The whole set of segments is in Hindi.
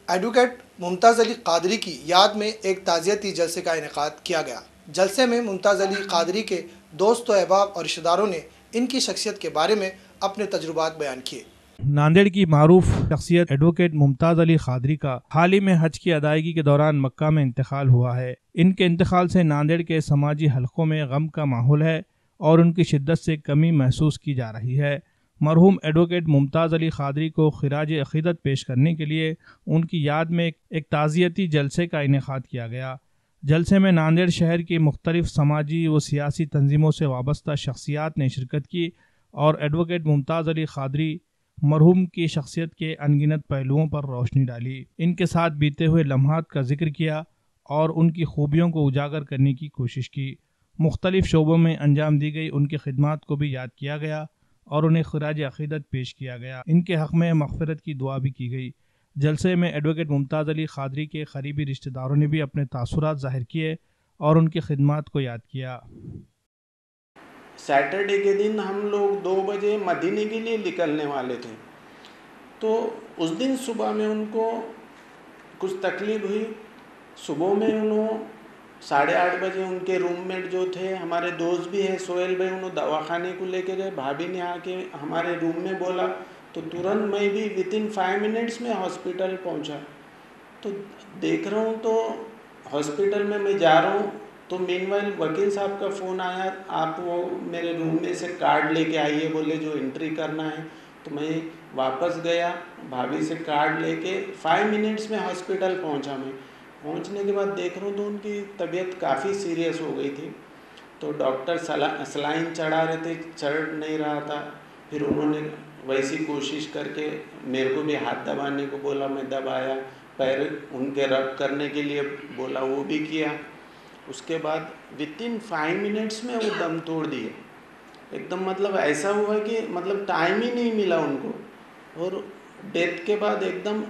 एडवोकेट मुमताज़ अली क़ादरी की याद में एक ताज़ियती जलसे का इनेकाद किया गया। जलसे में मुमताज़ अली क़ादरी के दोस्त, अहबाब और रिश्तेदारों ने इनकी शख्सियत के बारे में अपने तजुर्बात बयान किए। नांदेड़ की मारूफ शख्सियत एडवोकेट मुमताज़ अली क़ादरी का हाल ही में हज की अदायगी के दौरान मक्का में इंतकाल हुआ है। इनके इंतकाल से नांदेड़ के समाजी हलकों में गम का माहौल है और उनकी शिद्दत से कमी महसूस की जा रही है। मरहूम एडवोकेट मुमताज़ अली क़ादरी को खिराज अक़ीदत पेश करने के लिए उनकी याद में एक ताज़ियती जलसे का इनेकाद किया गया। जलसे में नांदेड़ शहर की मुख्तलिफ समाजी व सियासी तंजीमों से वाबस्ता शख्सियात ने शिरकत की और एडवोकेट मुमताज़ अली क़ादरी मरहूम की शख्सियत के अनगिनत पहलुओं पर रोशनी डाली, इनके साथ बीते हुए लम्हात का जिक्र किया और उनकी खूबियों को उजागर करने की कोशिश की। मुख्तलिफ शोबों में अंजाम दी गई उनकी खिदमात को भी याद किया गया और उन्हें खिराज अक़ीदत पेश किया गया। इनके हक़ में मग़फ़िरत की दुआ भी की गई। जलसे में एडवोकेट मुमताज़ अली क़ादरी के करीबी रिश्तेदारों ने भी अपने तासुरात ज़ाहिर किए और उनकी खिदमात को याद किया। सैटरडे के दिन हम लोग 2 बजे मदीने के लिए निकलने वाले थे, तो उस दिन सुबह में उनको कुछ तकलीफ़ हुई। सुबह में उन्होंने 8:30 बजे उनके रूममेट जो थे, हमारे दोस्त भी हैं सोहेल भाई, उन्होंने दवाखाने को लेके गए। भाभी ने आके हमारे रूम में बोला तो तुरंत मैं भी विथिन 5 मिनट्स में हॉस्पिटल पहुंचा। तो देख रहा हूँ तो हॉस्पिटल में मैं जा रहा हूँ तो मीनवाइल वकील साहब का फ़ोन आया, आप वो मेरे रूम में से कार्ड लेके आइए, बोले जो एंट्री करना है। तो मैं वापस गया, भाभी से कार्ड लेके 5 मिनट्स में हॉस्पिटल पहुंचा। मैं पहुंचने के बाद देख रहा हूँ तो उनकी तबीयत काफ़ी सीरियस हो गई थी। तो डॉक्टर सलाइन चढ़ा रहे थे, चढ़ नहीं रहा था। फिर उन्होंने वैसी कोशिश करके मेरे को भी हाथ दबाने को बोला, मैं दबाया। पैर उनके रब करने के लिए बोला, वो भी किया। उसके बाद विथिन 5 मिनट्स में वो दम तोड़ दिए एकदम। मतलब ऐसा हुआ कि मतलब टाइम ही नहीं मिला उनको। और डेथ के बाद एकदम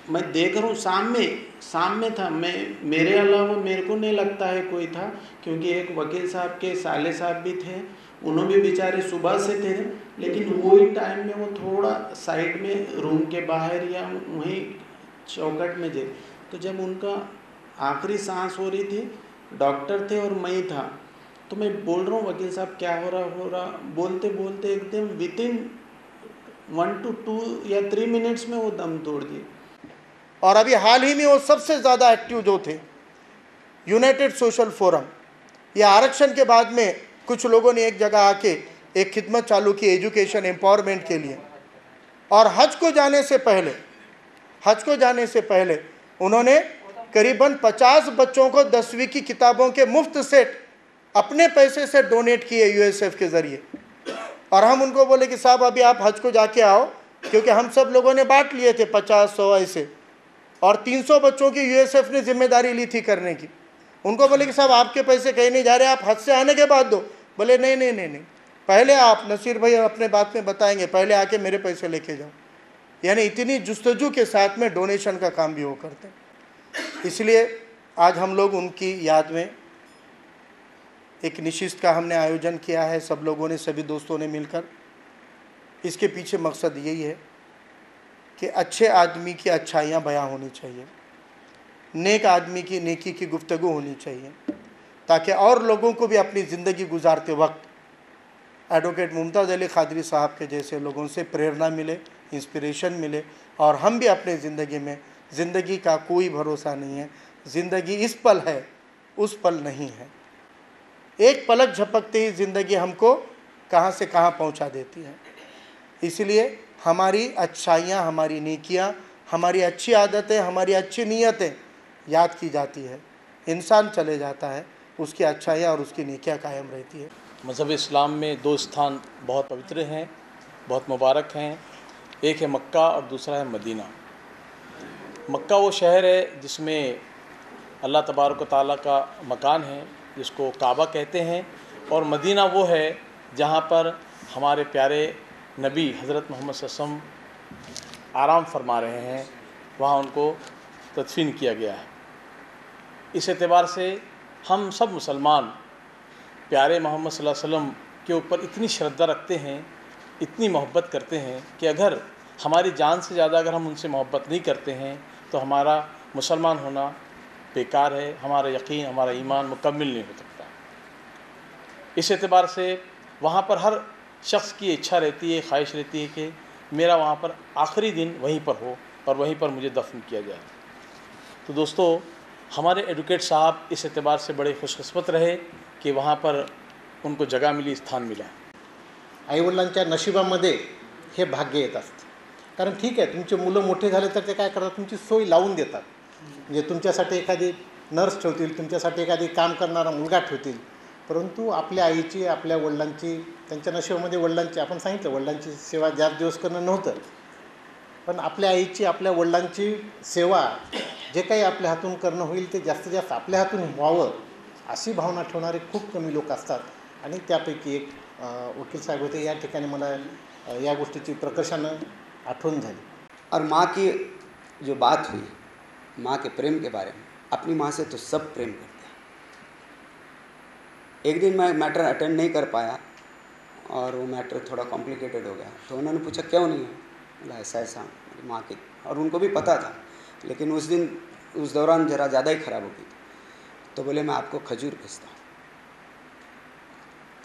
मैं देख रहा हूँ सामने था, मैं मेरे अलावा मेरे को नहीं लगता है कोई था, क्योंकि एक वकील साहब के साले साहब भी थे, उन्होंने भी बेचारे सुबह से थे, लेकिन वही टाइम में वो थोड़ा साइड में रूम के बाहर या वहीं चौखट में थे। तो जब उनका आखिरी सांस हो रही थी, डॉक्टर थे और मैं था, तो मैं बोल रहा हूँ वकील साहब क्या हो रहा, बोलते बोलते एकदम विथिन 1 to 2 या 3 मिनट्स में वो दम तोड़ दिए। और अभी हाल ही में वो सबसे ज़्यादा एक्टिव जो थे, यूनाइटेड सोशल फोरम, या आरक्षण के बाद में कुछ लोगों ने एक जगह आके एक खिदमत चालू की एजुकेशन एम्पावरमेंट के लिए। और हज को जाने से पहले उन्होंने करीबन 50 बच्चों को 10वीं की किताबों के मुफ्त सेट अपने पैसे से डोनेट किए यूएसएफ के ज़रिए। और हम उनको बोले कि साहब अभी आप हज को जाके आओ, क्योंकि हम सब लोगों ने बांट लिए थे 50-100 ऐसे, और 300 बच्चों की यूएसएफ ने जिम्मेदारी ली थी करने की। उनको बोले कि साहब आपके पैसे कहीं नहीं जा रहे, आप हज से आने के बाद दो। बोले नहीं, पहले आप, नसीर भाई अपने बात में बताएंगे, पहले आके मेरे पैसे लेके जाओ। यानी इतनी जुस्तजू के साथ में डोनेशन का काम भी वो करते हैं। इसलिए आज हम लोग उनकी याद में एक निशिस्त का हमने आयोजन किया है, सब लोगों ने, सभी दोस्तों ने मिलकर। इसके पीछे मकसद यही है कि अच्छे आदमी की अच्छाइयाँ बयां होनी चाहिए, नेक आदमी की नेकी की गुफ्तगू होनी चाहिए, ताकि और लोगों को भी अपनी ज़िंदगी गुजारते वक्त एडवोकेट मुमताज़ अली क़ादरी साहब के जैसे लोगों से प्रेरणा मिले, इंस्पिरेशन मिले। और हम भी अपने ज़िंदगी में, ज़िंदगी का कोई भरोसा नहीं है, ज़िंदगी इस पल है उस पल नहीं है, एक पलक झपकते ही ज़िंदगी हमको कहाँ से कहाँ पहुँचा देती है। इसलिए हमारी अच्छाइयाँ, हमारी नेकियाँ, हमारी अच्छी आदतें, हमारी अच्छी नीयतें याद की जाती है। इंसान चले जाता है, उसकी अच्छाइयाँ और उसकी नेकियाँ कायम रहती है। मज़हब इस्लाम में 2 स्थान बहुत पवित्र हैं, बहुत मुबारक हैं। एक है मक्का और दूसरा है मदीना। मक्का वो शहर है जिसमें अल्लाह तबारक व तआला का मकान है, जिसको काबा कहते हैं, और मदीना वो है जहाँ पर हमारे प्यारे नबी हज़रत मोहम्मद सल्लल्लाहु अलैहि वसल्लम आराम फरमा रहे हैं, वहाँ उनको तदफीन किया गया है। इस एतबार से हम सब मुसलमान प्यारे मोहम्मद सल्लल्लाहु अलैहि वसल्लम के ऊपर इतनी श्रद्धा रखते हैं, इतनी मोहब्बत करते हैं कि अगर हमारी जान से ज़्यादा अगर हम उनसे मोहब्बत नहीं करते हैं तो हमारा मुसलमान होना बेकार है, हमारा यकीन, हमारा ईमान मुकम्मल नहीं हो सकता। इस एतबार से वहाँ पर हर शख्स की इच्छा रहती है, ख्वाहिश रहती है कि मेरा वहाँ पर आखिरी दिन वहीं पर हो और वहीं पर मुझे दफन किया जाए। तो दोस्तों, हमारे एडवोकेट साहब इस एतबार से बड़े खुशकिस्मत रहे कि वहाँ पर उनको जगह मिली, स्थान मिला। आईवडिलांच्या नशिबामध्ये हे भाग्य येत असतं. कारण ठीक आहे, तुमचे मुलं मोठे झाले तर ते काय करतात, तुमची सोय लावून देतात. म्हणजे तुमच्यासाठी एखादी नर्स ठेवतील, तुमच्यासाठी एखादी काम करणारा मुलगा ठेवतील. परंतु आपल्या आईची, आपल्या वडिलांची, त्यांच्या नशिबामध्ये वडिलांची, आपण सांगितलं वडिलांची सेवा जास्त दिवस करणं नव्हतं, पण आपल्या आईची, आपल्या वडिलांची सेवा जे काही आपल्या हातून करणं होईल ते जास्तीत जास्त आपल्या हातून व्हावं अशी भावना ठेवणारे खूप कमी लोक असतात. आणि त्यापैकी एक वकील साहेब होते. या ठिकाणी मला या गोष्टीची प्रकर्षानं आठवण झाली. और माँ की जो बात हुई, माँ के प्रेम के बारे में, अपनी माँ से तो सब प्रेम करते हैं. एक दिन मैं मैटर अटेंड नहीं कर पाया और वो मैटर थोड़ा कॉम्प्लिकेटेड हो गया. तो उन्होंने पूछा क्यों नहीं है, बोला ऐसा ऐसा मेरी माँ की, और उनको भी पता था, लेकिन उस दिन उस दौरान ज़रा ज़्यादा ही ख़राब हो गई. तो बोले मैं आपको खजूर भेजता हूँ.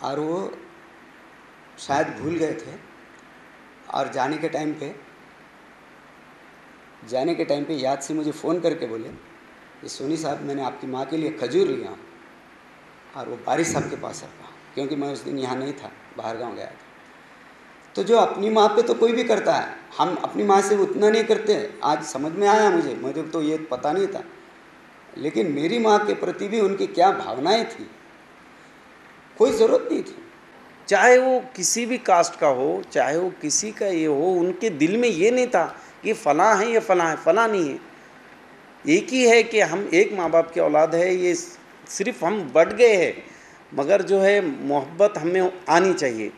और वो शायद भूल गए थे और जाने के टाइम पे याद से मुझे फ़ोन करके बोले कि सोनी साहब, मैंने आपकी माँ के लिए खजूर लिया. और वो बारिश साहब के पास रखा, क्योंकि मैं उस दिन यहाँ नहीं था, बाहर गांव गया था. तो जो अपनी माँ पे तो कोई भी करता है, हम अपनी माँ से उतना नहीं करते. आज समझ में आया मुझे तो ये पता नहीं था, लेकिन मेरी माँ के प्रति भी उनकी क्या भावनाएं थी, कोई ज़रूरत नहीं थी. चाहे वो किसी भी कास्ट का हो, चाहे वो किसी का ये हो, उनके दिल में ये नहीं था कि फ़लाँ है, ये फ़लाँ है, फ़लाँ नहीं है. एक ही है कि हम एक माँ बाप की औलाद है. ये सिर्फ हम बढ़ गए हैं, मगर जो है मोहब्बत हमें आनी चाहिए.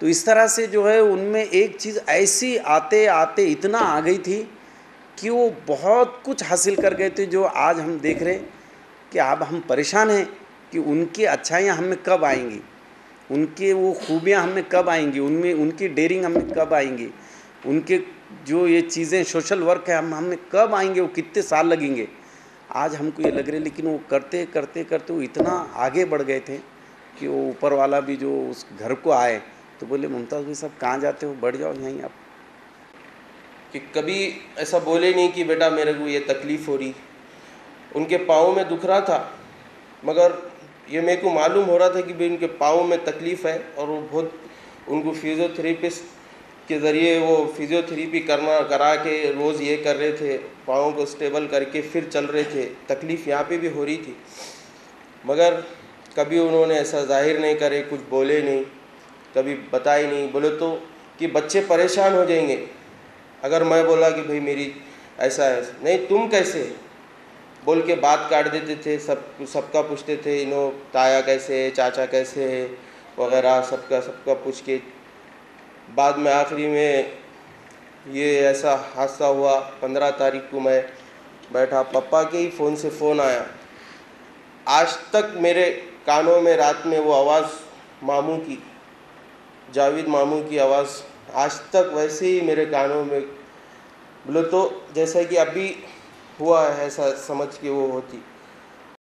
तो इस तरह से जो है उनमें एक चीज़ ऐसी आते आते इतना आ गई थी कि वो बहुत कुछ हासिल कर गए थे, जो आज हम देख रहे कि अब हम परेशान हैं कि उनकी अच्छाइयाँ हमें कब आएंगी, उनके वो खूबियाँ हमें कब आएंगी, उनमें उनकी डेयरिंग हमें कब आएंगी, उनके जो ये चीज़ें सोशल वर्क है हमें कब आएंगे, वो कितने साल लगेंगे. आज हमको ये लग रहा है, लेकिन वो करते करते करते वो इतना आगे बढ़ गए थे कि वो ऊपर वाला भी जो उस घर को आए तो बोले मुमताज़ भाई साहब कहाँ जाते हो, बढ़ जाओ यहीं आप. कि कभी ऐसा बोले नहीं कि बेटा मेरे को ये तकलीफ़ हो रही. उनके पाँव में दुख रहा था, मगर ये मेरे को मालूम हो रहा था कि भाई उनके पाँव में तकलीफ़ है, और वो बहुत उनको फिज़ियोथेरेपिस्ट के ज़रिए वो फिज़ियोथेरेपी करा के रोज़ ये कर रहे थे, पाँव को स्टेबल करके फिर चल रहे थे. तकलीफ़ यहाँ पे भी हो रही थी, मगर कभी उन्होंने ऐसा जाहिर नहीं करे, कुछ बोले नहीं, कभी बताए नहीं. बोले तो कि बच्चे परेशान हो जाएंगे अगर मैं बोला कि भाई मेरी ऐसा है, नहीं तुम कैसे बोल के बात काट देते थे. सबका पूछते थे, इनो ताया कैसे है, चाचा कैसे है वगैरह, सबका पूछ के बाद में आखिरी में ये ऐसा हादसा हुआ. 15 तारीख को मैं बैठा, पापा के ही फ़ोन से फ़ोन आया. आज तक मेरे कानों में रात में वो आवाज़ मामू की, जावेद मामू की आवाज़ आज तक वैसे ही मेरे कानों में, बोले तो जैसा कि अभी हुआ है ऐसा समझ के वो होती.